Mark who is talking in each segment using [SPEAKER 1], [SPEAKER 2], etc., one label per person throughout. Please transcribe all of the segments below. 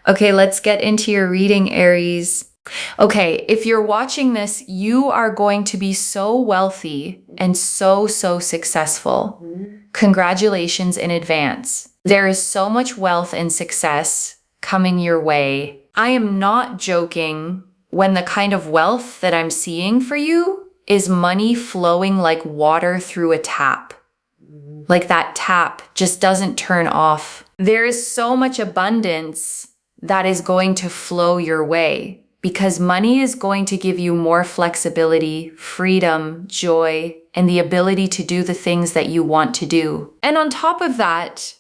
[SPEAKER 1] Okay, let's get into your reading, Aries. Okay, if you're watching this, you are going to be so wealthy and so successful. Congratulations in advance. There is so much wealth and success coming your way. I am not joking when the kind of wealth that I'm seeing for you is money flowing like water through a tap. Like that tap just doesn't turn off. There is so much abundance that is going to flow your way because money is going to give you more flexibility, freedom, joy, and the ability to do the things that you want to do. And on top of that,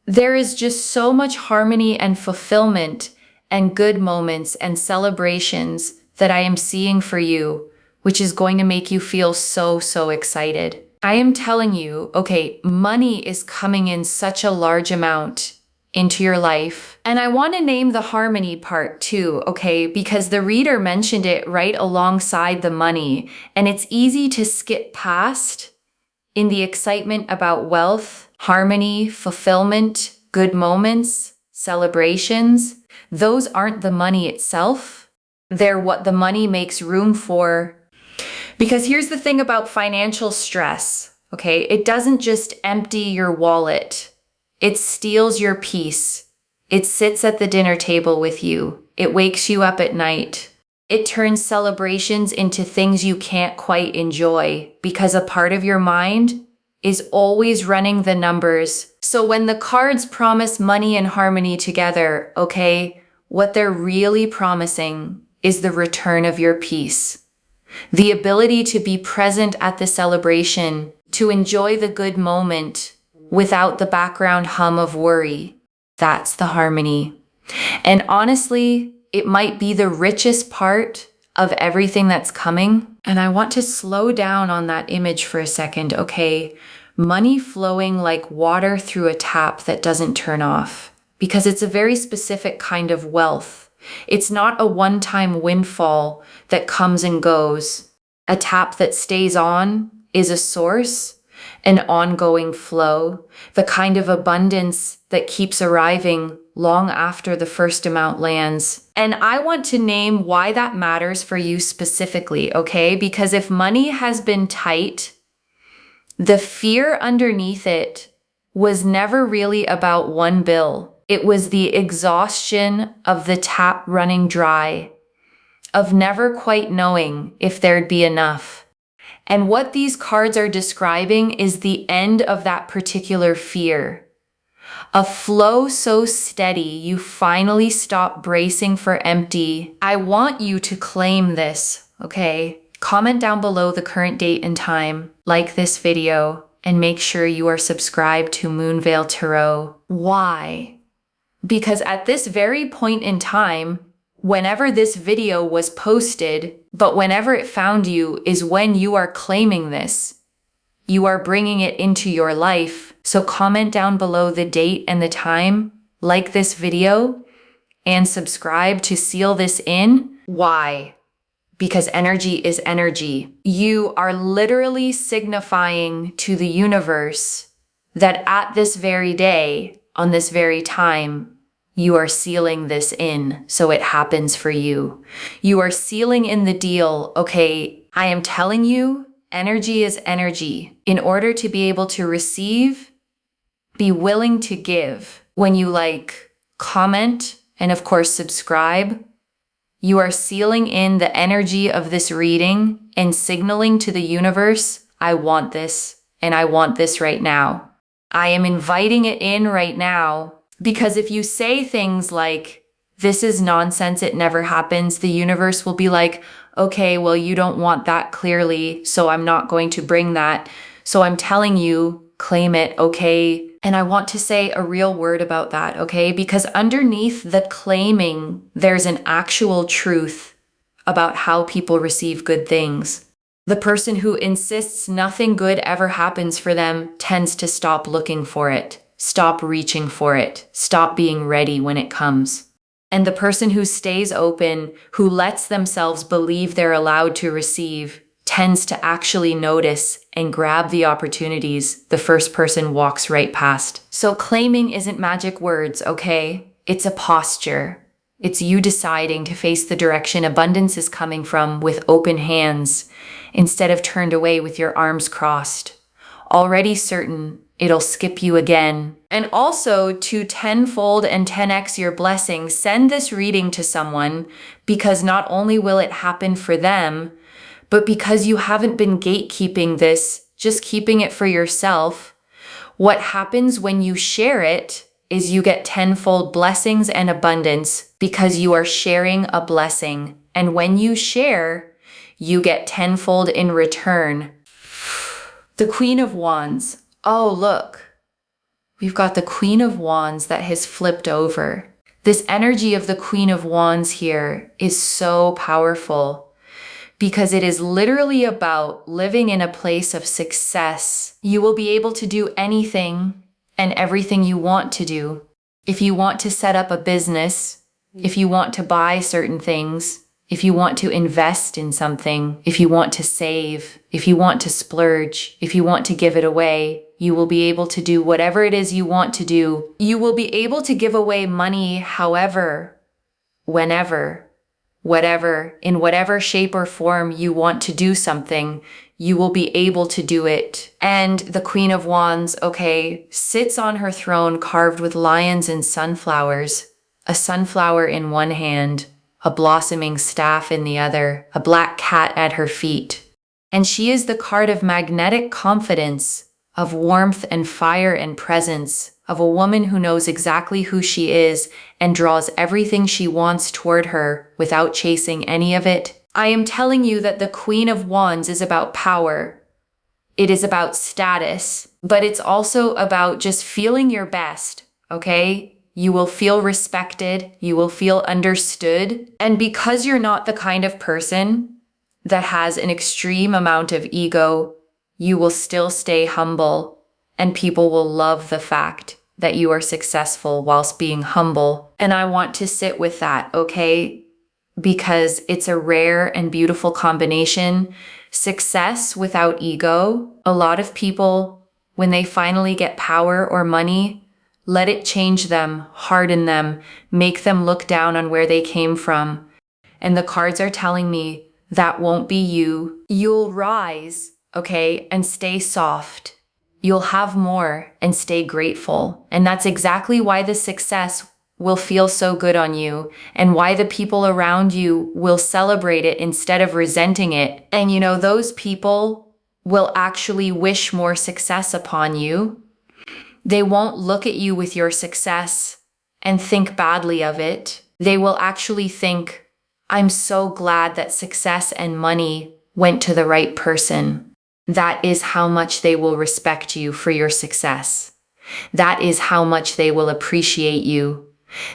[SPEAKER 1] there is just so much harmony and fulfillment and good moments and celebrations that I am seeing for you, which is going to make you feel so excited. I am telling you, okay, money is coming in such a large amount into your life. And I want to name the harmony part too, okay? Because the reader mentioned it right alongside the money, and it's easy to skip past in the excitement about wealth, harmony, fulfillment, good moments, celebrations. Those aren't the money itself. They're what the money makes room for. Because here's the thing about financial stress, okay? It doesn't just empty your wallet. It steals your peace. It sits at the dinner table with you. It wakes you up at night. It turns celebrations into things you can't quite enjoy because a part of your mind is always running the numbers. So when the cards promise money and harmony together, okay, what they're really promising is the return of your peace. The ability to be present at the celebration, to enjoy the good moment without the background hum of worry. That's the harmony. And honestly, it might be the richest part of everything that's coming. And I want to slow down on that image for a second, okay? Money flowing like water through a tap that doesn't turn off, because it's a very specific kind of wealth. It's not a one-time windfall that comes and goes. A tap that stays on is a source, an ongoing flow, the kind of abundance that keeps arriving long after the first amount lands. And I want to name why that matters for you specifically, okay? Because if money has been tight, the fear underneath it was never really about one bill. It was the exhaustion of the tap running dry, of never quite knowing if there'd be enough. And what these cards are describing is the end of that particular fear. A flow so steady, you finally stop bracing for empty. I want you to claim this, okay? Comment down below the current date and time, like this video, and make sure you are subscribed to Moonveil Tarot. Why? Because at this very point in time, whenever this video was posted, but whenever it found you is when you are claiming this. You are bringing it into your life. So comment down below the date and the time, like this video, and subscribe to seal this in. Why? Because energy is energy. You are literally signifying to the universe that at this very day, on this very time, you are sealing this in so it happens for you. You are sealing in the deal, okay, I am telling you, energy is energy. In order to be able to receive, be willing to give. When you comment, and of course subscribe, you are sealing in the energy of this reading and signaling to the universe, I want this, and I want this right now. I am inviting it in right now. Because if you say things like, this is nonsense, it never happens, the universe will be like, okay, well, you don't want that clearly, so I'm not going to bring that. So I'm telling you, claim it, okay? And I want to say a real word about that, okay? Because underneath the claiming, there's an actual truth about how people receive good things. The person who insists nothing good ever happens for them tends to stop looking for it. Stop reaching for it. Stop being ready when it comes. And the person who stays open, who lets themselves believe they're allowed to receive, tends to actually notice and grab the opportunities the first person walks right past. So claiming isn't magic words, okay? It's a posture. It's you deciding to face the direction abundance is coming from with open hands instead of turned away with your arms crossed, already certain it'll skip you again. And also to tenfold and 10x your blessings, send this reading to someone, because not only will it happen for them, but because you haven't been gatekeeping this, just keeping it for yourself. What happens when you share it is you get tenfold blessings and abundance because you are sharing a blessing. And when you share, you get tenfold in return. The Queen of Wands. Oh, look. We've got the Queen of Wands that has flipped over. This energy of the Queen of Wands here is so powerful because it is literally about living in a place of success. You will be able to do anything and everything you want to do. If you want to set up a business, if you want to buy certain things, if you want to invest in something, if you want to save, if you want to splurge, if you want to give it away, you will be able to do whatever it is you want to do. You will be able to give away money however, whenever, whatever, in whatever shape or form you want to do something, you will be able to do it. And the Queen of Wands, okay, sits on her throne carved with lions and sunflowers, a sunflower in one hand, a blossoming staff in the other, a black cat at her feet. And she is the card of magnetic confidence, of warmth and fire and presence, of a woman who knows exactly who she is and draws everything she wants toward her without chasing any of it. I am telling you that the Queen of Wands is about power. It is about status, but it's also about just feeling your best, okay? You will feel respected, you will feel understood. And because you're not the kind of person that has an extreme amount of ego, you will still stay humble, and people will love the fact that you are successful whilst being humble. And I want to sit with that, okay? Because it's a rare and beautiful combination. Success without ego. A lot of people, when they finally get power or money, let it change them, harden them, make them look down on where they came from. And the cards are telling me that won't be you. You'll rise, okay, and stay soft. You'll have more and stay grateful. And that's exactly why the success will feel so good on you and why the people around you will celebrate it instead of resenting it. And you know, those people will actually wish more success upon you. They won't look at you with your success and think badly of it. They will actually think, I'm so glad that success and money went to the right person. That is how much they will respect you for your success. That is how much they will appreciate you.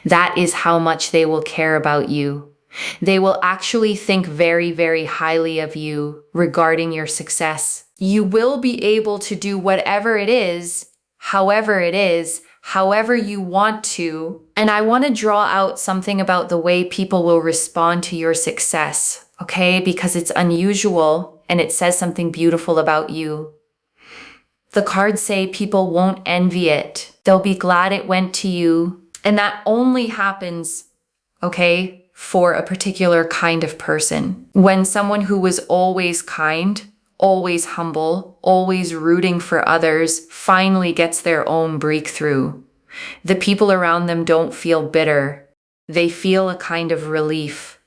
[SPEAKER 1] That is how much they will care about you. They will actually think very, very highly of you regarding your success. You will be able to do whatever it is, however you want to. And I want to draw out something about the way people will respond to your success, okay? Because it's unusual and it says something beautiful about you. The cards say people won't envy it. They'll be glad it went to you. And that only happens, okay, for a particular kind of person. When someone who was always kind, always humble, always rooting for others, finally gets their own breakthrough. The people around them don't feel bitter. They feel a kind of relief,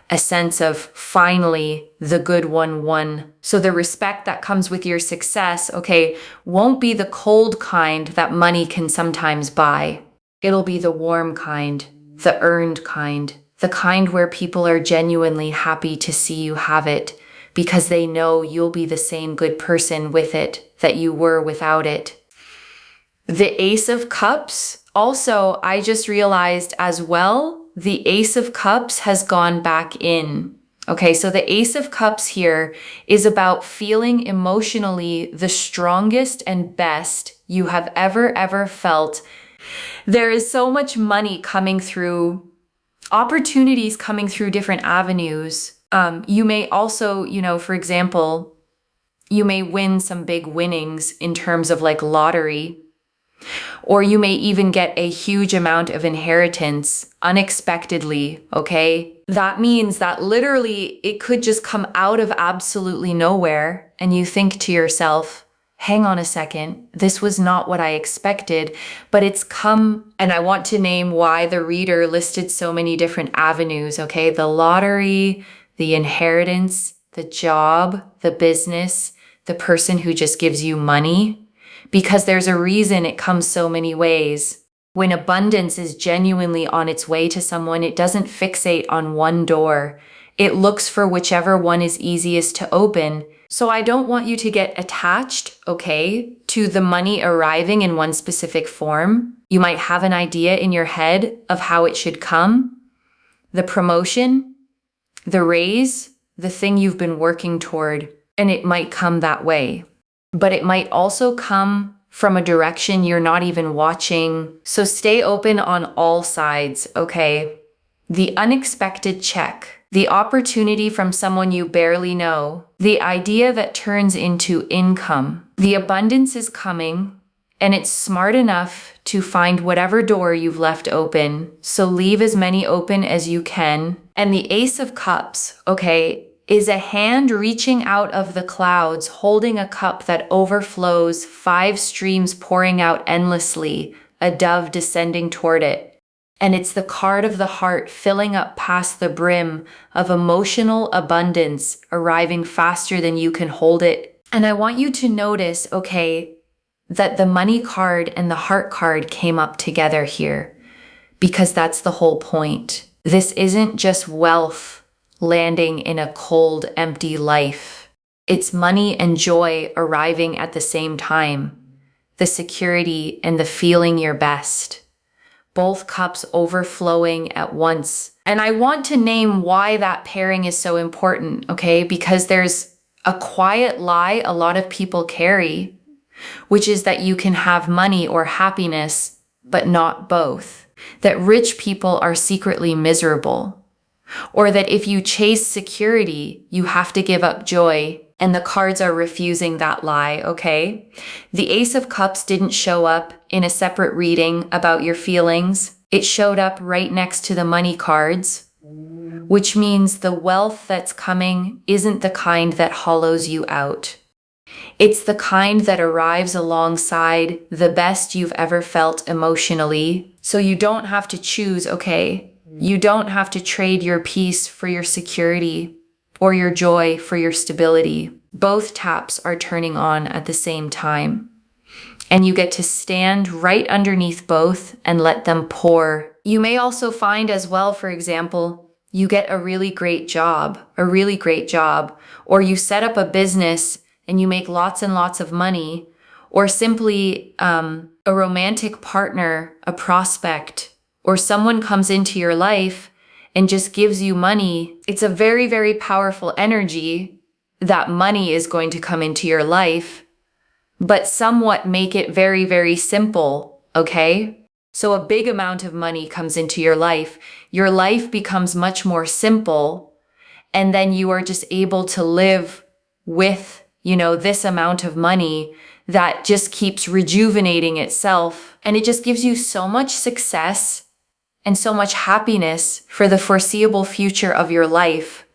[SPEAKER 1] a sense of finally the good one won. So the respect that comes with your success, okay, won't be the cold kind that money can sometimes buy. It'll be the warm kind, the earned kind, the kind where people are genuinely happy to see you have it because they know you'll be the same good person with it that you were without it. The Ace of Cups, also, I just realized as well, the Ace of Cups has gone back in. Okay, so the Ace of Cups here is about feeling emotionally the strongest and best you have ever felt. There is so much money coming through, opportunities coming through different avenues. You may also, for example, you may win some big winnings in terms of like lottery. Or you may even get a huge amount of inheritance unexpectedly, okay? That means that literally it could just come out of absolutely nowhere, and you think to yourself, hang on a second, this was not what I expected, but it's come. And I want to name why the reader listed so many different avenues, okay? The lottery, the inheritance, the job, the business, the person who just gives you money. Because there's a reason it comes so many ways. When abundance is genuinely on its way to someone, it doesn't fixate on one door. It looks for whichever one is easiest to open. So I don't want you to get attached, okay, to the money arriving in one specific form. You might have an idea in your head of how it should come. The promotion, the raise, the thing you've been working toward, and it might come that way. But it might also come from a direction you're not even watching. So stay open on all sides, okay? The unexpected check, the opportunity from someone you barely know, the idea that turns into income. The abundance is coming, and it's smart enough to find whatever door you've left open. So leave as many open as you can. And the Ace of Cups, okay, is a hand reaching out of the clouds, holding a cup that overflows, 5 streams pouring out endlessly, a dove descending toward it. And it's the card of the heart filling up past the brim of emotional abundance, arriving faster than you can hold it. And I want you to notice, okay, that the money card and the heart card came up together here, because that's the whole point. This isn't just wealth landing in a cold, empty life. It's money and joy arriving at the same time. The security and the feeling your best. Both cups overflowing at once. And I want to name why that pairing is so important, okay? Because there's a quiet lie a lot of people carry, which is that you can have money or happiness, but not both. That rich people are secretly miserable. Or that if you chase security, you have to give up joy, and the cards are refusing that lie, okay? The Ace of Cups didn't show up in a separate reading about your feelings. It showed up right next to the money cards, which means the wealth that's coming isn't the kind that hollows you out. It's the kind that arrives alongside the best you've ever felt emotionally. So you don't have to choose, okay? You don't have to trade your peace for your security or your joy for your stability. Both taps are turning on at the same time. And you get to stand right underneath both and let them pour. You may also find as well, for example, you get a really great job, or you set up a business and you make lots and lots of money, or simply a romantic partner, a prospect, or someone comes into your life and just gives you money. It's a very, very powerful energy that money is going to come into your life, but somewhat make it very, very simple, okay? So a big amount of money comes into your life becomes much more simple, and then you are just able to live with, this amount of money that just keeps rejuvenating itself. And it just gives you so much success and so much happiness for the foreseeable future of your life,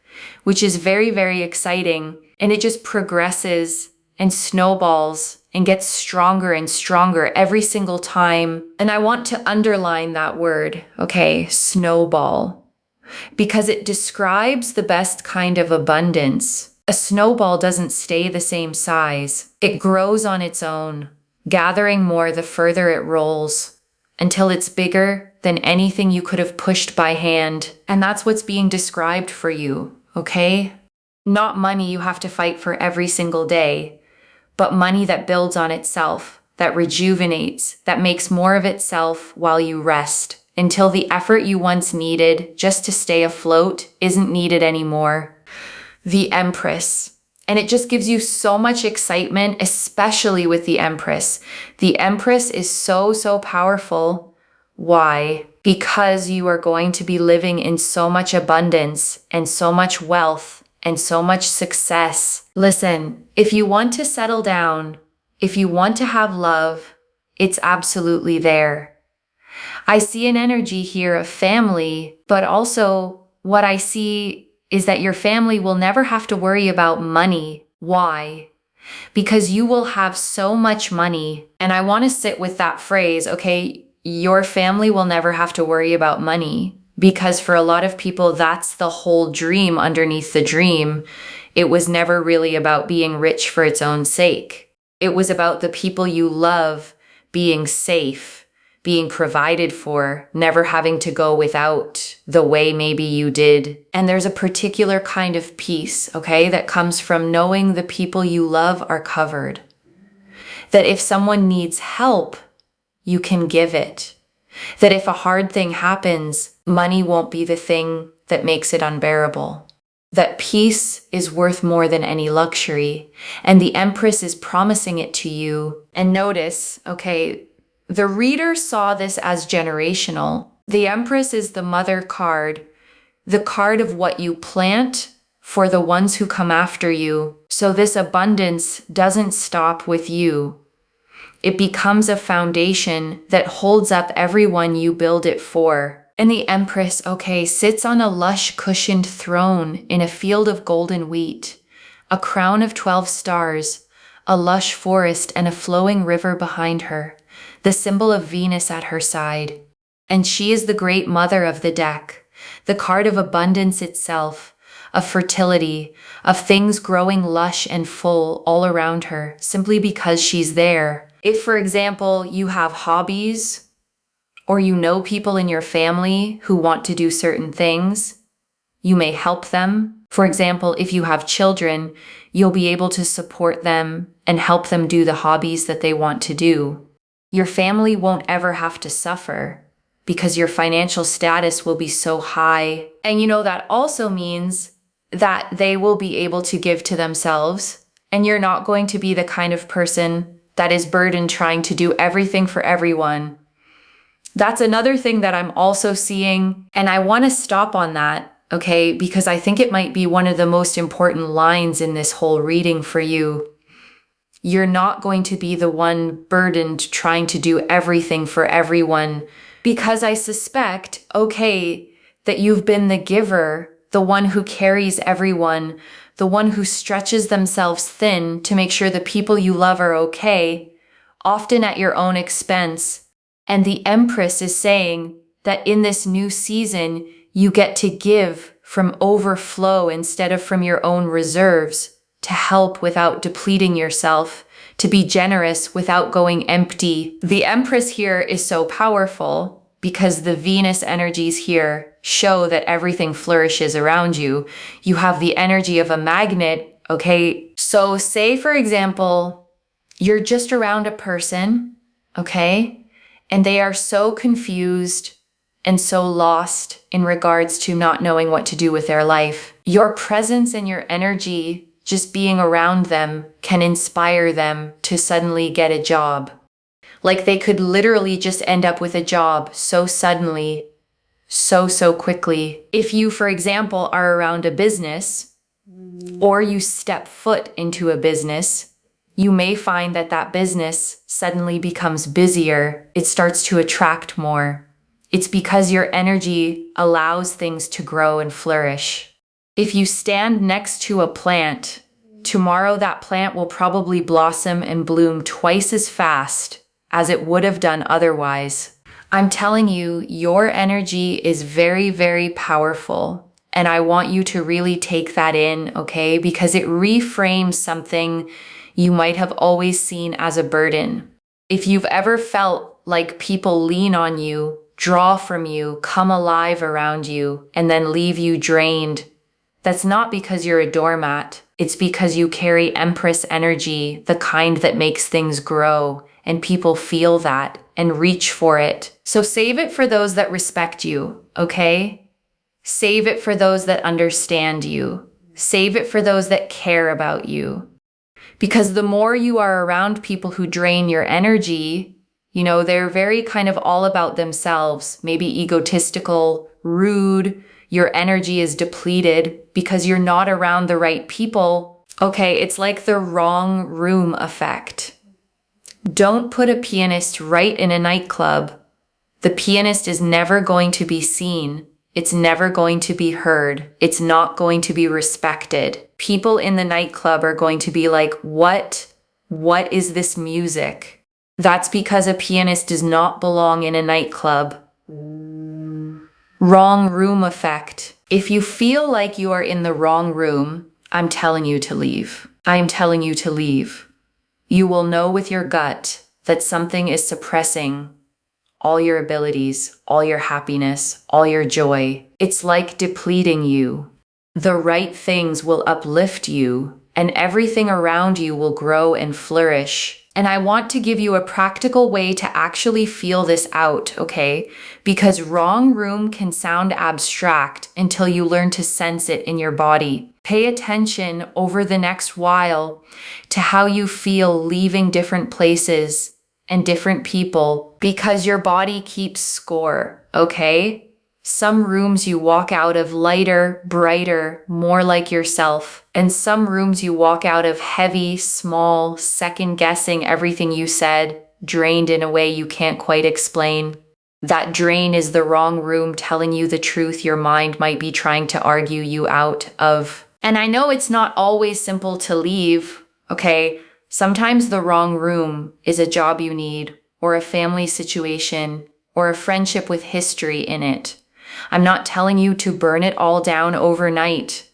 [SPEAKER 1] which is very, very exciting. And it just progresses and snowballs and gets stronger and stronger every single time. And I want to underline that word, okay, snowball, because it describes the best kind of abundance. A snowball doesn't stay the same size. It grows on its own, gathering more the further it rolls, until it's bigger than anything you could have pushed by hand. And that's what's being described for you, okay? Not money you have to fight for every single day, but money that builds on itself, that rejuvenates, that makes more of itself while you rest, until the effort you once needed just to stay afloat isn't needed anymore. The Empress. And it just gives you so much excitement, especially with the Empress. The Empress is so, so powerful. Why? Because you are going to be living in so much abundance and so much wealth and so much success. Listen, if you want to settle down, if you want to have love, It's absolutely there. I see an energy here of family, but also what I see is that your family will never have to worry about money. Why? Because you will have so much money. And I want to sit with that phrase, okay? Your family will never have to worry about money. Because for a lot of people, that's the whole dream underneath the dream. It was never really about being rich for its own sake. It was about the people you love being safe, being provided for, never having to go without the way maybe you did. And there's a particular kind of peace, okay, that comes from knowing the people you love are covered. That if someone needs help, you can give it. That if a hard thing happens, money won't be the thing that makes it unbearable. That peace is worth more than any luxury, and the Empress is promising it to you. And notice, okay, the reader saw this as generational. The Empress is the mother card, the card of what you plant for the ones who come after you. So this abundance doesn't stop with you. It becomes a foundation that holds up everyone you build it for. And the Empress, okay, sits on a lush cushioned throne in a field of golden wheat, a crown of 12 stars, a lush forest, and a flowing river behind her, the symbol of Venus at her side. And she is the great mother of the deck, the card of abundance itself, of fertility, of things growing lush and full all around her, simply because she's there. If, for example, you have hobbies, or you know people in your family who want to do certain things, you may help them. For example, if you have children, you'll be able to support them and help them do the hobbies that they want to do. Your family won't ever have to suffer because your financial status will be so high. And that also means that they will be able to give to themselves, and you're not going to be the kind of person that is burdened trying to do everything for everyone. That's another thing that I'm also seeing, and I want to stop on that, okay, because I think it might be one of the most important lines in this whole reading for you. You're not going to be the one burdened trying to do everything for everyone, because I suspect, okay, that you've been the giver, the one who carries everyone, the one who stretches themselves thin to make sure the people you love are okay, often at your own expense. And the Empress is saying that in this new season, you get to give from overflow instead of from your own reserves, to help without depleting yourself, to be generous without going empty. The Empress here is so powerful because the Venus energies here show that everything flourishes around you. You have the energy of a magnet, okay? So say, for example, you're just around a person, okay? And they are so confused and so lost in regards to not knowing what to do with their life. Your presence and your energy, just being around them, can inspire them to suddenly get a job. Like they could literally just end up with a job so suddenly, so quickly. If you, for example, are around a business, or you step foot into a business, you may find that that business suddenly becomes busier. It starts to attract more. It's because your energy allows things to grow and flourish. If you stand next to a plant, tomorrow that plant will probably blossom and bloom twice as fast as it would have done otherwise. I'm telling you, your energy is very, very powerful. And I want you to really take that in, okay? Because it reframes something you might have always seen as a burden. If you've ever felt like people lean on you, draw from you, come alive around you, and then leave you drained, that's not because you're a doormat. It's because you carry Empress energy, the kind that makes things grow, and people feel that and reach for it. So save it for those that respect you, okay? Save it for those that understand you. Save it for those that care about you. Because the more you are around people who drain your energy, they're very kind of all about themselves, maybe egotistical, rude. Your energy is depleted because you're not around the right people. Okay, it's like the wrong room effect. Don't put a pianist right in a nightclub. The pianist is never going to be seen. It's never going to be heard. It's not going to be respected. People in the nightclub are going to be like, what? What is this music? That's because a pianist does not belong in a nightclub. Wrong room effect. If you feel like you are in the wrong room, I'm telling you to leave. I'm telling you to leave. You will know with your gut that something is suppressing all your abilities, all your happiness, all your joy. It's like depleting you. The right things will uplift you, and everything around you will grow and flourish. And I want to give you a practical way to actually feel this out, okay? Because wrong room can sound abstract until you learn to sense it in your body. Pay attention over the next while to how you feel leaving different places and different people, because your body keeps score, okay? Some rooms you walk out of lighter, brighter, more like yourself. And some rooms you walk out of heavy, small, second-guessing everything you said, drained in a way you can't quite explain. That drain is the wrong room telling you the truth your mind might be trying to argue you out of. And I know it's not always simple to leave, okay? Sometimes the wrong room is a job you need, or a family situation, or a friendship with history in it. I'm not telling you to burn it all down overnight.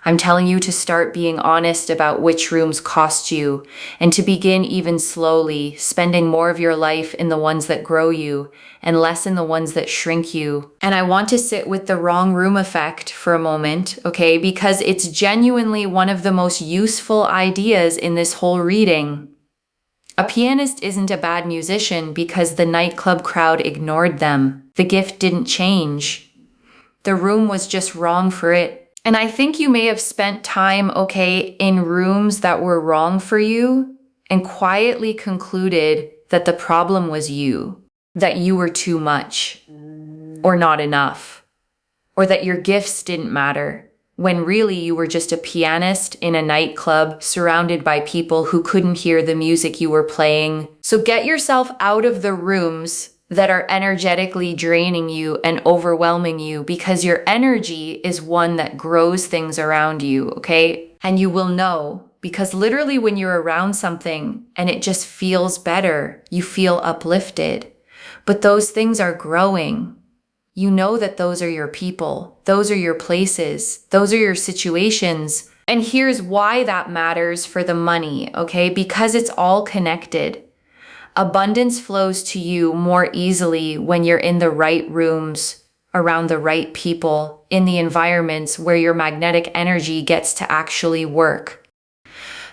[SPEAKER 1] I'm telling you to start being honest about which rooms cost you, and to begin even slowly, spending more of your life in the ones that grow you, and less in the ones that shrink you. And I want to sit with the wrong room effect for a moment, okay? Because it's genuinely one of the most useful ideas in this whole reading. A pianist isn't a bad musician because the nightclub crowd ignored them. The gift didn't change. The room was just wrong for it. And I think you may have spent time, okay, in rooms that were wrong for you and quietly concluded that the problem was you, that you were too much or not enough, or that your gifts didn't matter, when really you were just a pianist in a nightclub surrounded by people who couldn't hear the music you were playing. So get yourself out of the rooms that are energetically draining you and overwhelming you, because your energy is one that grows things around you, okay? And you will know, because literally when you're around something and it just feels better, you feel uplifted. But those things are growing. You know that those are your people, those are your places, those are your situations. And here's why that matters for the money, okay? Because it's all connected. Abundance flows to you more easily when you're in the right rooms, around the right people, in the environments where your magnetic energy gets to actually work.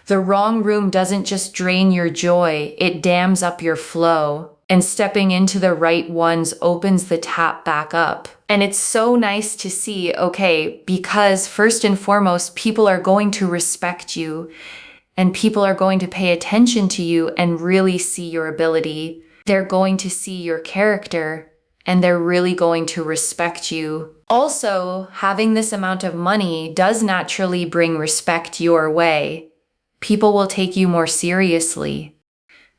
[SPEAKER 1] The wrong room doesn't just drain your joy, it dams up your flow. And stepping into the right ones opens the tap back up. And it's so nice to see, okay, because first and foremost, people are going to respect you. And people are going to pay attention to you and really see your ability. They're going to see your character, and they're really going to respect you. Also, having this amount of money does naturally bring respect your way. People will take you more seriously.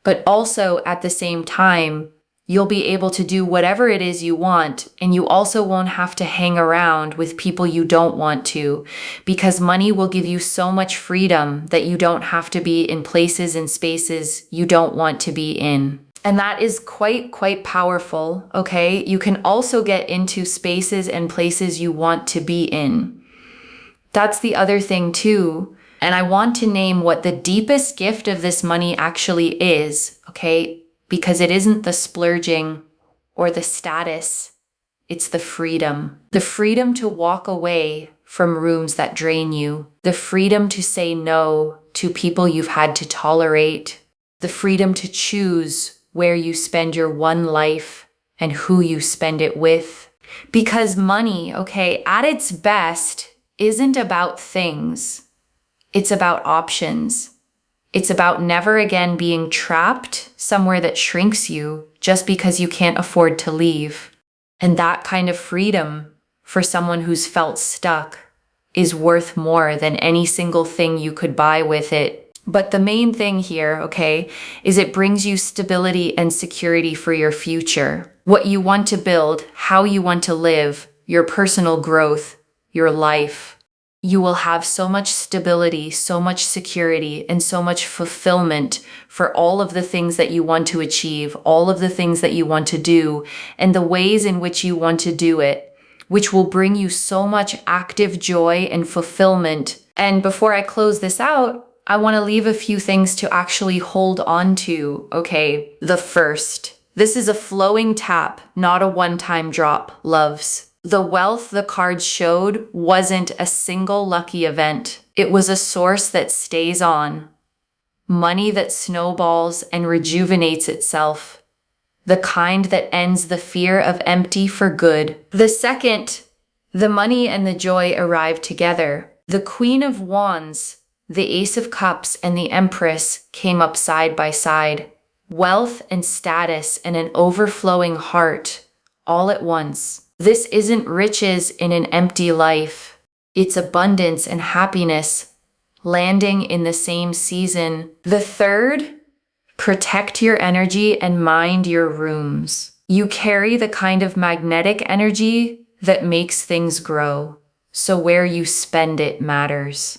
[SPEAKER 1] But also, at the same time, you'll be able to do whatever it is you want, and you also won't have to hang around with people you don't want to, because money will give you so much freedom that you don't have to be in places and spaces you don't want to be in. And that is quite powerful, okay? You can also get into spaces and places you want to be in. That's the other thing too. And I want to name what the deepest gift of this money actually is, okay? Because it isn't the splurging or the status, it's the freedom. The freedom to walk away from rooms that drain you. The freedom to say no to people you've had to tolerate. The freedom to choose where you spend your one life and who you spend it with. Because money, okay, at its best, isn't about things. It's about options. It's about never again being trapped somewhere that shrinks you just because you can't afford to leave. And that kind of freedom for someone who's felt stuck is worth more than any single thing you could buy with it. But the main thing here, okay, is it brings you stability and security for your future. What you want to build, how you want to live, your personal growth, your life. You will have so much stability, so much security, and so much fulfillment for all of the things that you want to achieve, all of the things that you want to do, and the ways in which you want to do it, which will bring you so much active joy and fulfillment. And before I close this out, I want to leave a few things to actually hold on to. Okay, the first. This is a flowing tap, not a one-time drop, loves. The wealth the cards showed wasn't a single lucky event. It was a source that stays on. Money that snowballs and rejuvenates itself. The kind that ends the fear of empty for good. The second, the money and the joy arrive together. The Queen of Wands, the Ace of Cups, and the Empress came up side by side. Wealth and status and an overflowing heart, all at once. This isn't riches in an empty life. It's abundance and happiness, landing in the same season. The third, protect your energy and mind your rooms. You carry the kind of magnetic energy that makes things grow. So where you spend it matters.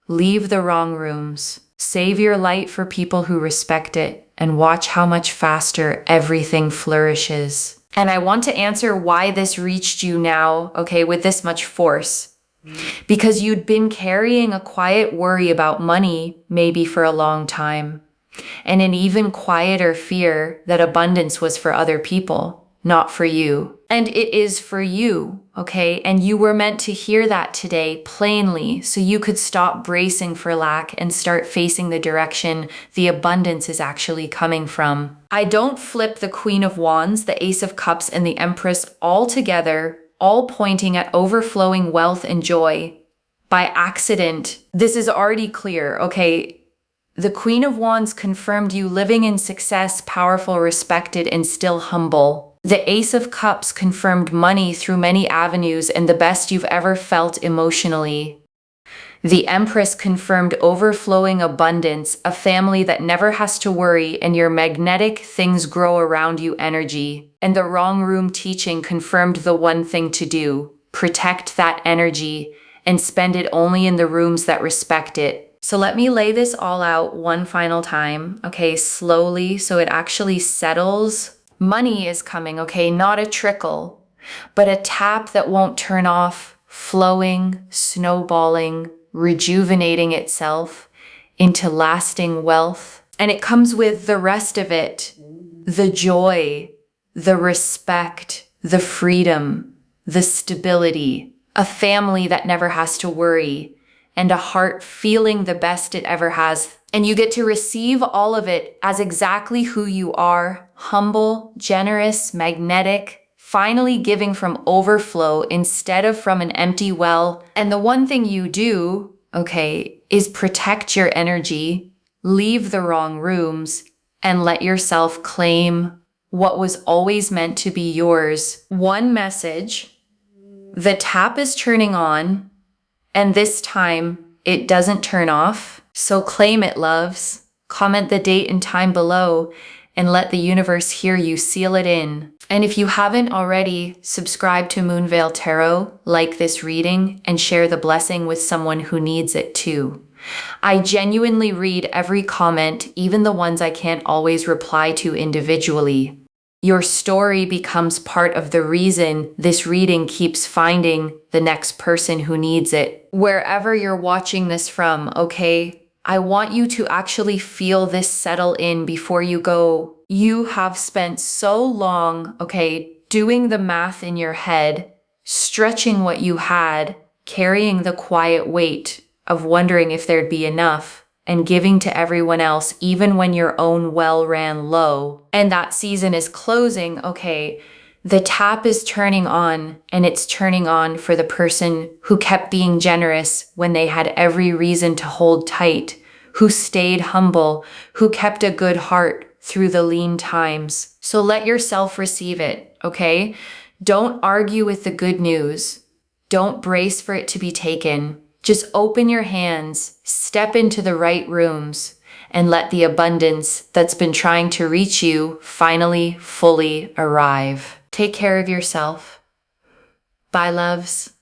[SPEAKER 1] Leave the wrong rooms. Save your light for people who respect it, and watch how much faster everything flourishes. And I want to answer why this reached you now, okay, with this much force. Because you'd been carrying a quiet worry about money maybe for a long time, and an even quieter fear that abundance was for other people, not for you. And it is for you, okay? And you were meant to hear that today plainly so you could stop bracing for lack and start facing the direction the abundance is actually coming from. I don't flip the Queen of Wands, the Ace of Cups, and the Empress all together, all pointing at overflowing wealth and joy by accident. This is already clear, okay? The Queen of Wands confirmed you living in success, powerful, respected, and still humble. The Ace of Cups confirmed money through many avenues and the best you've ever felt emotionally. The Empress confirmed overflowing abundance, a family that never has to worry, and your magnetic things grow around you energy. And the wrong room teaching confirmed the one thing to do: protect that energy and spend it only in the rooms that respect it. So let me lay this all out one final time, okay, slowly, so it actually settles. Money is coming, okay? Not a trickle, but a tap that won't turn off, flowing, snowballing, rejuvenating itself into lasting wealth. And it comes with the rest of it, the joy, the respect, the freedom, the stability, a family that never has to worry, and a heart feeling the best it ever has. And you get to receive all of it as exactly who you are: humble, generous, magnetic, finally giving from overflow instead of from an empty well. And the one thing you do, okay, is protect your energy, leave the wrong rooms, and let yourself claim what was always meant to be yours. One message: the tap is turning on, and this time it doesn't turn off. So claim it, loves. Comment the date and time below and let the universe hear you seal it in. And if you haven't already, subscribe to Moonveil Tarot, like this reading, and share the blessing with someone who needs it too. I genuinely read every comment, even the ones I can't always reply to individually. Your story becomes part of the reason this reading keeps finding the next person who needs it. Wherever you're watching this from, okay? I want you to actually feel this settle in before you go. You have spent so long, okay, doing the math in your head, stretching what you had, carrying the quiet weight of wondering if there'd be enough, and giving to everyone else even when your own well ran low. And that season is closing, okay? The tap is turning on, and it's turning on for the person who kept being generous when they had every reason to hold tight, who stayed humble, who kept a good heart through the lean times. So let yourself receive it, okay? Don't argue with the good news. Don't brace for it to be taken. Just open your hands, step into the right rooms, and let the abundance that's been trying to reach you finally fully arrive. Take care of yourself. Bye, loves.